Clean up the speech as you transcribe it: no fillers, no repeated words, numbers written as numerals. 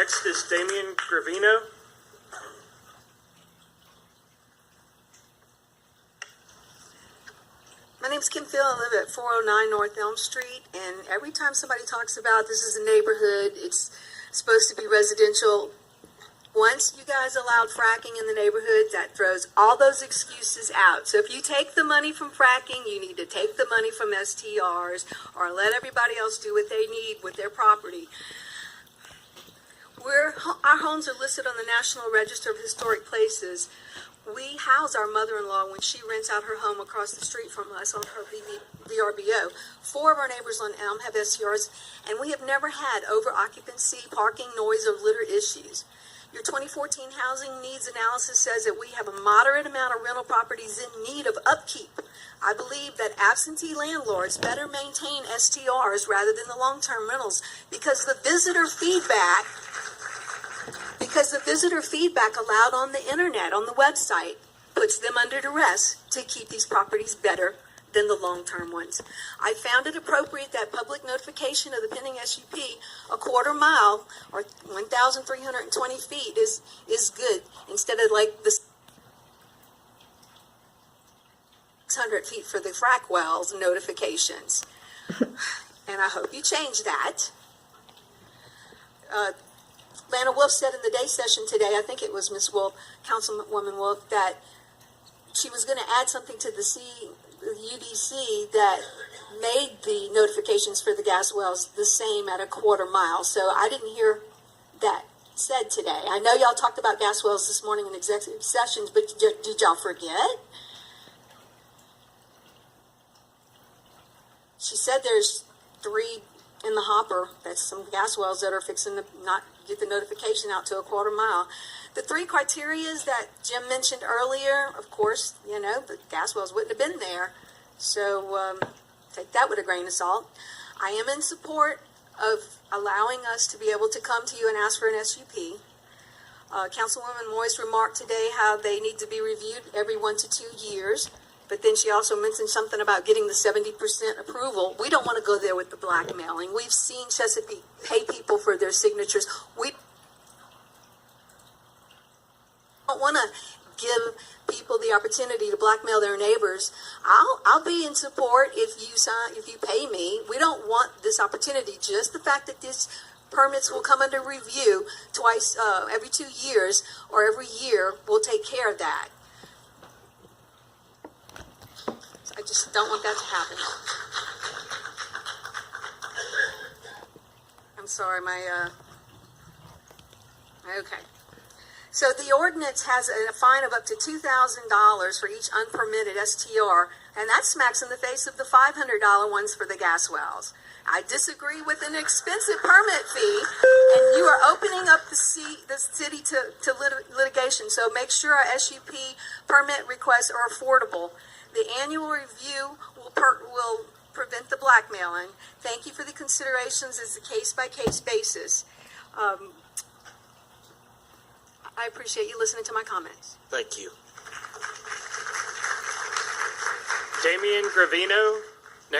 Next is Damian Gravino. My name's Kim Feil. I live at 409 North Elm Street, and every time somebody talks about this is a neighborhood, it's supposed to be residential. Once you guys allowed fracking in the neighborhood, that throws all those excuses out. So if you take the money from fracking, you need to take the money from STRs or let everybody else do what they need with their property. Our homes are listed on the National Register of Historic Places. We house our mother-in-law when she rents out her home across the street from us on her VRBO. 4 of our neighbors on Elm have STRs, and we have never had over-occupancy, parking, noise, or litter issues. Your 2014 housing needs analysis says that we have a moderate amount of rental properties in need of upkeep. I believe that absentee landlords better maintain STRs rather than the long-term rentals because the visitor feedback allowed on the internet, on the website, puts them under duress to keep these properties better than the long-term ones. I found it appropriate that public notification of the pending SUP, a quarter mile or 1,320 feet is good instead of like the 600 feet for the frack wells notifications. And I hope you change that. Lana Wolf said in the day session today, I think it was Ms. Wolf, Councilwoman Wolf, that she was going to add something to the UDC that made the notifications for the gas wells the same at a quarter mile. So I didn't hear that said today. I know y'all talked about gas wells this morning in executive sessions, but did y'all forget? She said there's 3 in the hopper. That's some gas wells that are fixing to not get the notification out to a quarter mile. The 3 criterias that Jim mentioned earlier, of course, you know, the gas wells wouldn't have been there. So take that with a grain of salt. I am in support of allowing us to be able to come to you and ask for an SUP. Councilwoman Moyes remarked today how they need to be reviewed every 1 to 2 years. But then she also mentioned something about getting the 70% approval. We don't want to go there with the blackmailing. We've seen Chesapeake pay people for their signatures. We don't want to give people the opportunity to blackmail their neighbors. I'll be in support if you pay me. We don't want this opportunity. Just the fact that these permits will come under review twice every 2 years or every year will take care of that. I just don't want that to happen. I'm sorry, okay. So the ordinance has a fine of up to $2,000 for each unpermitted STR, and that smacks in the face of the $500 ones for the gas wells. I disagree with an expensive permit fee, and you are opening up the city to litigation. So make sure our SUP permit requests are affordable. The annual review will prevent the blackmailing. Thank you for the considerations as a case-by-case basis. I appreciate you listening to my comments. Thank you. Damian Gravino.